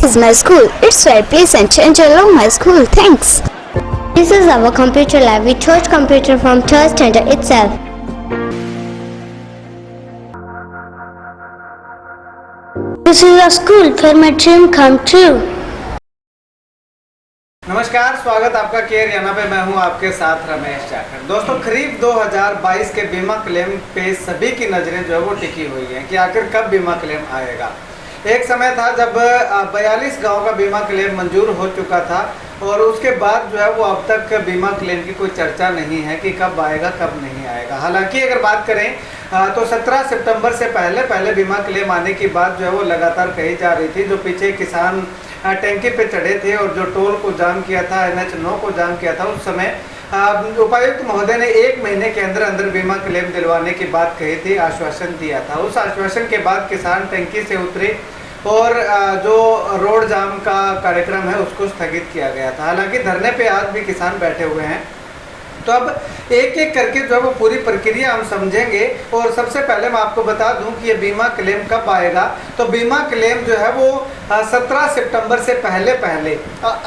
is my school. It's where pleasant and I love my school. Thanks. This is our computer lab. We chose computer from third standard itself. This is a school where my dream come true. नमस्कार, स्वागत आपका care याना पे। मैं हूं आपके साथ रमेश जाखड़। दोस्तों, खरीफ 2022 के बीमा क्लेम पे सभी की नज़रें जो है वो टिकी हुई हैं कि आखिर कब बीमा क्लेम आएगा। एक समय था जब 42 गांव का बीमा क्लेम मंजूर हो चुका था और उसके बाद जो है वो अब तक बीमा क्लेम की कोई चर्चा नहीं है कि कब आएगा कब नहीं आएगा। हालांकि अगर बात करें तो 17 सितंबर से पहले बीमा क्लेम आने की बात जो है वो लगातार कही जा रही थी। जो पीछे किसान टैंकी पे चढ़े थे और जो टोल को जाम किया था, NH 9 को जाम किया था, उस समय उपायुक्त महोदय ने 1 महीने के अंदर बीमा क्लेम दिलवाने की बात कही थी, आश्वासन दिया था। उस आश्वासन के बाद किसान टैंकी से उतरे और जो रोड जाम का कार्यक्रम है उसको स्थगित किया गया था। हालांकि धरने पे आज भी किसान बैठे हुए हैं। तो अब एक एक करके जो है वो पूरी प्रक्रिया हम समझेंगे। और सबसे पहले मैं आपको बता दूं कि ये बीमा क्लेम कब आएगा। तो बीमा क्लेम जो है वो 17 सितंबर से पहले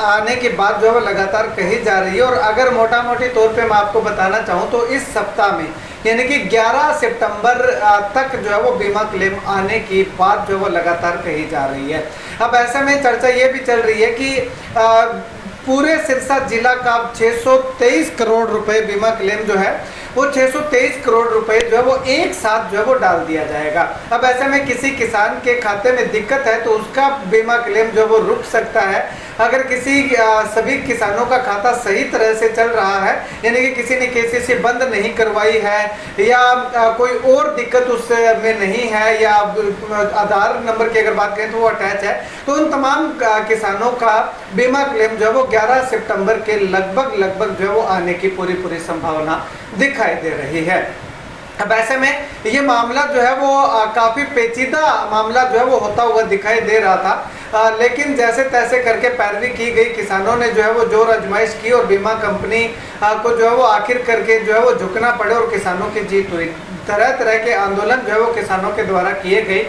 आने की बात जो है वो लगातार कही जा रही है। और अगर मोटा मोटी तौर पे मैं आपको बताना चाहूँ तो इस सप्ताह में यानी कि 11 सितंबर तक जो है वो बीमा क्लेम आने की बात जो है वो लगातार कही जा रही है। अब ऐसे में चर्चा ये भी चल रही है कि पूरे सिरसा जिला का 623 करोड़ रुपए बीमा क्लेम जो है वो 623 करोड़ रुपए जो है वो एक साथ जो है वो डाल दिया जाएगा। अब ऐसे में किसी किसान के खाते में दिक्कत है तो उसका बीमा क्लेम जो है वो रुक सकता है। अगर किसी सभी किसानों का खाता सही तरह से चल रहा है यानी कि किसी ने KCC बंद नहीं करवाई है या कोई और दिक्कत उसमें नहीं है या आधार नंबर की अगर बात करें तो वो अटैच है, तो उन तमाम किसानों का बीमा क्लेम जो है वो 11 सितंबर के लगभग जो है वो आने की पूरी संभावना दिखाई दे रही है। अब ऐसे में ये मामला जो है वो काफ़ी पेचीदा मामला जो है वो होता हुआ दिखाई दे रहा था। लेकिन जैसे तैसे करके पैरवी की गई, किसानों ने जो है वो जोर आजमाइश की और बीमा कंपनी को जो है वो आखिर करके जो है वो झुकना पड़े और किसानों की जीत हुई। तरह तरह के आंदोलन जो है वो किसानों के द्वारा किए गए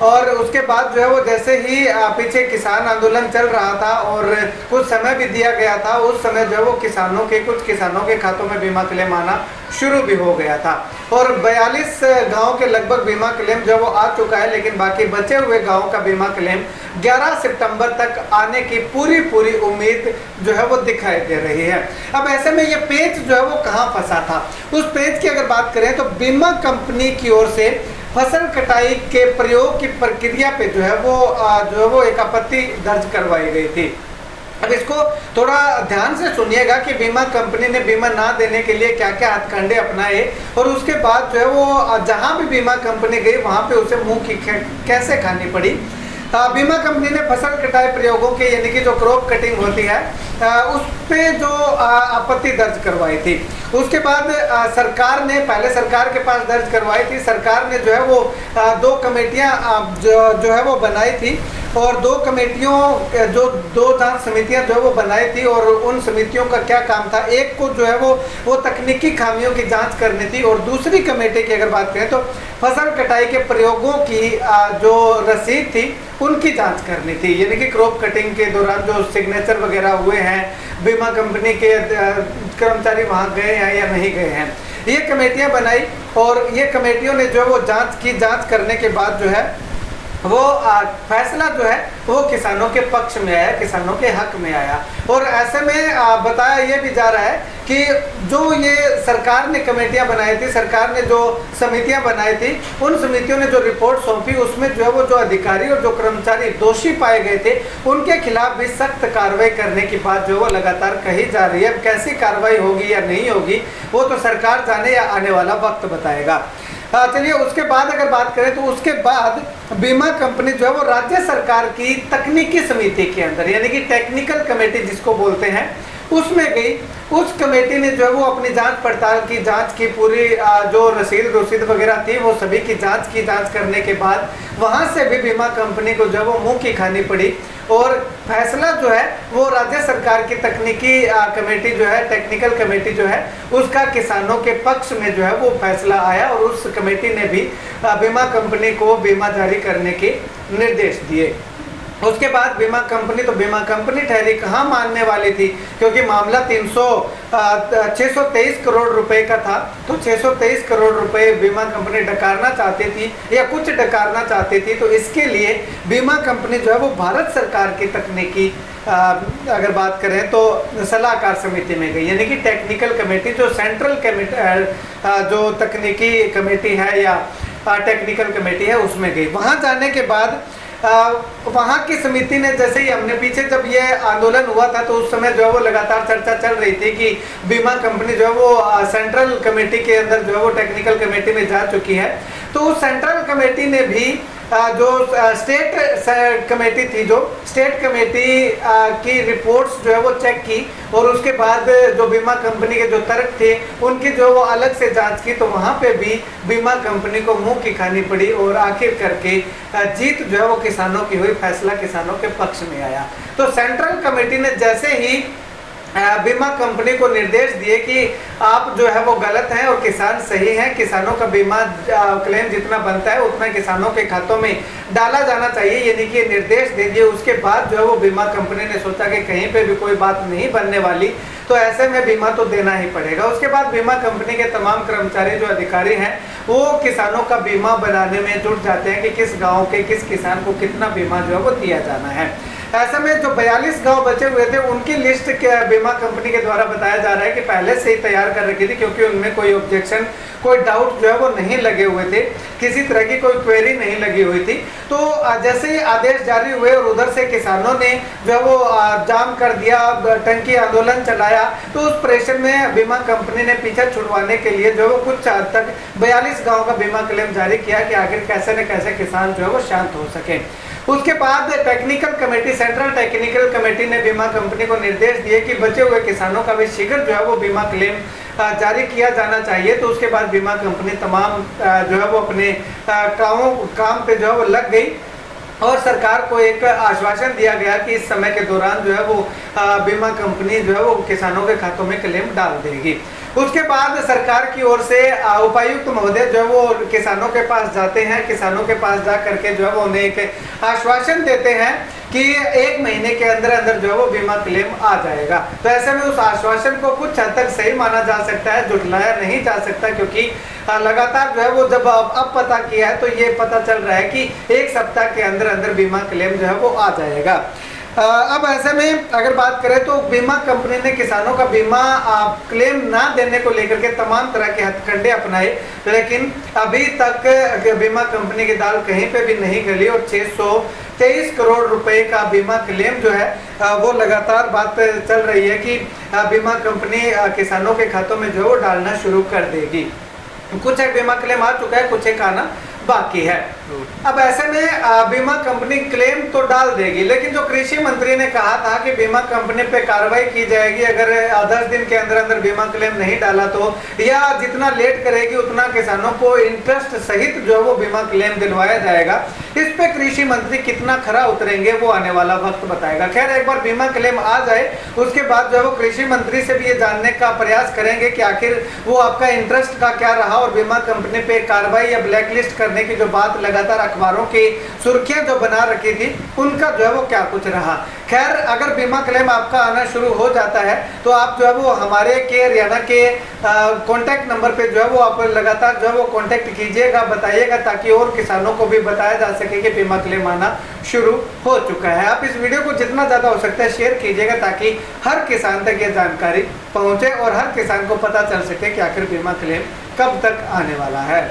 और उसके बाद जो है वो जैसे ही पीछे किसान आंदोलन चल रहा था और कुछ समय भी दिया गया था, उस समय जो है वो कुछ किसानों के खातों में बीमा क्लेम आना शुरू भी हो गया था। और 42 गांव के लगभग बीमा क्लेम जो वो आ चुका है, लेकिन बाकी बचे हुए गांव का बीमा क्लेम 11 सितंबर तक आने की पूरी उम्मीद जो है वो दिखाई दे रही है। अब ऐसे में ये पेच जो है वो कहाँ फंसा था, उस पेच की अगर बात करें तो बीमा कंपनी की ओर से फसल कटाई के प्रयोग की प्रक्रिया पे जो है वो एक आपत्ति दर्ज करवाई गई थी। अब इसको थोड़ा ध्यान से सुनिएगा कि बीमा कंपनी ने बीमा ना देने के लिए क्या क्या हथकंडे अपनाए और उसके बाद जो है वो जहां भी बीमा कंपनी गई वहां पे उसे मुंह की कैसे खानी पड़ी। बीमा कंपनी ने फसल कटाई प्रयोगों के यानी कि जो क्रॉप कटिंग होती है उस पे जो आपत्ति दर्ज करवाई थी। उसके बाद सरकार ने सरकार के पास दर्ज करवाई थी। सरकार ने जो है वो 2 कमेटियां जो है वो बनाई थी और 2 कमेटियों जो 2 जांच समितियां जो है वो बनाई थी। और उन समितियों का क्या काम था, एक को जो है वो तकनीकी खामियों की जांच करनी थी और दूसरी कमेटी की अगर बात करें तो फसल कटाई के प्रयोगों की जो रसीद थी उनकी जांच करनी थी। यानी कि क्रॉप कटिंग के दौरान जो सिग्नेचर वगैरह हुए हैं, बीमा कंपनी के कर्मचारी वहाँ गए हैं या नहीं गए हैं, ये कमेटियां बनाई और ये कमेटियों ने जो है वो जांच करने के बाद जो है वो फैसला जो है वो किसानों के पक्ष में आया, किसानों के हक में आया। और ऐसे में बताया ये भी जा रहा है कि जो ये सरकार ने कमेटियां बनाई थी, सरकार ने जो समितियां बनाई थी, उन समितियों ने जो रिपोर्ट सौंपी उसमें जो है वो जो अधिकारी और जो कर्मचारी दोषी पाए गए थे उनके खिलाफ भी सख्त कार्रवाई करने की बात जो है वो लगातार कही जा रही है। अब कैसी कार्रवाई होगी या नहीं होगी वो तो सरकार जाने या आने वाला वक्त बताएगा। चलिए, उसके बाद अगर बात करें तो उसके बाद बीमा कंपनी जो है वो राज्य सरकार की तकनीकी समिति के अंदर यानी कि टेक्निकल कमेटी जिसको बोलते हैं उसमें गई। उस कमेटी ने जो है वो अपनी जांच पड़ताल की, जांच की, पूरी जो रसीद वगैरह थी वो सभी की जांच करने के बाद वहां से भी बीमा कंपनी को जो है वो मुंह की खानी पड़ी और फैसला जो है वो राज्य सरकार की तकनीकी कमेटी जो है, टेक्निकल कमेटी जो है, उसका किसानों के पक्ष में जो है वो फैसला आया और उस कमेटी ने भी बीमा कंपनी को बीमा जारी करने के निर्देश दिए। उसके बाद बीमा कंपनी ठहरी कहाँ मानने वाली थी, क्योंकि मामला 623 करोड़ रुपए का था। तो 623 करोड़ रुपए बीमा कंपनी डकारना चाहती थी या कुछ डकारना चाहती थी। तो इसके लिए बीमा कंपनी जो है वो भारत सरकार की तकनीकी अगर बात करें तो सलाहकार समिति में गई, यानी कि टेक्निकल कमेटी, जो सेंट्रल कमेटी जो तकनीकी कमेटी है या टेक्निकल कमेटी है उसमें गई। वहाँ जाने के बाद वहाँ की समिति ने, जैसे ही हमने पीछे जब ये आंदोलन हुआ था तो उस समय जो है वो लगातार चर्चा चल रही थी कि बीमा कंपनी जो है वो सेंट्रल कमेटी के अंदर जो है वो टेक्निकल कमेटी में जा चुकी है। तो उस सेंट्रल कमेटी ने भी जो स्टेट कमेटी थी, जो स्टेट कमेटी की रिपोर्ट्स जो है वो चेक की और उसके बाद जो बीमा कंपनी के जो तर्क थे उनकी जो वो अलग से जांच की। तो वहाँ पे भी बीमा कंपनी को मुंह की खानी पड़ी और आखिर करके जीत जो है वो किसानों की हुई, फैसला किसानों के पक्ष में आया। तो सेंट्रल कमेटी ने जैसे ही बीमा कंपनी को निर्देश दिए कि आप जो है वो गलत हैं और किसान सही हैं, किसानों का बीमा क्लेम जितना बनता है उतना किसानों के खातों में डाला जाना चाहिए, यानी कि निर्देश दे दिए। उसके बाद जो है वो बीमा कंपनी ने सोचा कि कहीं पे भी कोई बात नहीं बनने वाली, तो ऐसे में बीमा तो देना ही पड़ेगा। उसके बाद बीमा कंपनी के तमाम कर्मचारी जो अधिकारी हैं वो किसानों का बीमा बनाने में जुट जाते हैं कि किस गाँव के किस किसान को कितना बीमा जो है वो दिया जाना है। ऐसे में जो 42 गांव बचे हुए थे उनकी लिस्ट के बीमा कंपनी के द्वारा बताया जा रहा है कि पहले से ही तैयार कर रखी थी, क्योंकि उनमें कोई ऑब्जेक्शन, कोई डाउट जो है वो नहीं लगे हुए थे, किसी तरह की कोई क्वेरी नहीं लगी हुई थी। तो जैसे ही आदेश जारी हुए और उधर से किसानों ने जो है वो जाम कर दिया, टंकी आंदोलन चलाया, तो उस प्रेशर में बीमा कंपनी ने पीछा छुड़वाने के लिए जो है वो कुछ हद तक 42 गाँव का बीमा क्लेम जारी किया कि आखिर कैसे न कैसे किसान जो है वो शांत हो सके। उसके बाद technical committee, central technical committee ने बीमा कंपनी को निर्देश दिए कि बचे हुए किसानों का भी शीघ्र जो है वो बीमा क्लेम जारी किया जाना चाहिए। तो उसके बाद बीमा कंपनी तमाम जो है वो अपने काम पे जो है वो लग गई और सरकार को एक आश्वासन दिया गया कि इस समय के दौरान जो है वो बीमा कंपनी जो है वो किसानों के खातों में क्लेम डाल देगी। उसके बाद सरकार की ओर से उपायुक्त महोदय जो है वो किसानों के पास जाते हैं, किसानों के पास जा करके जो है वो उन्हें एक आश्वासन देते हैं कि 1 महीने के अंदर अंदर जो है वो बीमा क्लेम आ जाएगा। तो ऐसे में उस आश्वासन को कुछ हद तक सही माना जा सकता है, झुठलाया नहीं जा सकता, क्योंकि लगातार जो है वो जब अब पता किया है तो ये पता चल रहा है कि 1 सप्ताह के अंदर अंदर बीमा क्लेम जो है वो आ जाएगा। अब ऐसे में अगर बात करें तो बीमा कंपनी ने किसानों का बीमा क्लेम ना देने को लेकर के तमाम तरह के हथकंडे अपनाए, लेकिन अभी तक बीमा कंपनी की दाल कहीं पे भी नहीं गली और 623 करोड़ रुपए का बीमा क्लेम जो है वो लगातार बात चल रही है कि बीमा कंपनी किसानों के खातों में जो है वो डालना शुरू कर देगी। कुछ एक बीमा क्लेम आ चुका है, कुछ एक आना बाकी है। अब ऐसे में बीमा कंपनी क्लेम तो डाल देगी, लेकिन जो कृषि मंत्री ने कहा था कि बीमा कंपनी पे कार्रवाई की जाएगी अगर 10 दिन के अंदर अंदर बीमा क्लेम नहीं डाला तो, या जितना लेट करेगी उतना किसानों को इंटरेस्ट सहित जो है वो बीमा क्लेम दिलवाया जाएगा। इस पे कृषि मंत्री कितना खरा उतरेंगे वो आने वाला वक्त बताएगा। खैर, एक बार बीमा क्लेम आ जाए उसके बाद जो है वो कृषि मंत्री से भी ये जानने का प्रयास करेंगे कि आखिर वो आपका इंटरेस्ट का क्या रहा और बीमा कंपनी पे कार्रवाई या ब्लैकलिस्ट करने की जो बात लगातार अखबारों की सुर्खियां जो बना रखी थी उनका जो है वो क्या कुछ रहा। खैर, अगर बीमा क्लेम आपका आना शुरू हो जाता है तो आप जो है वो हमारे के हरियाणा के कॉन्टैक्ट नंबर पे जो है वो आप लगातार जो है वो कॉन्टैक्ट कीजिएगा, बताइएगा, ताकि और किसानों को भी बताया जा सके कि बीमा क्लेम आना शुरू हो चुका है। आप इस वीडियो को जितना ज़्यादा हो सकता है शेयर कीजिएगा ताकि हर किसान तक ये जानकारी पहुँचे और हर किसान को पता चल सके कि आखिर बीमा क्लेम कब तक आने वाला है।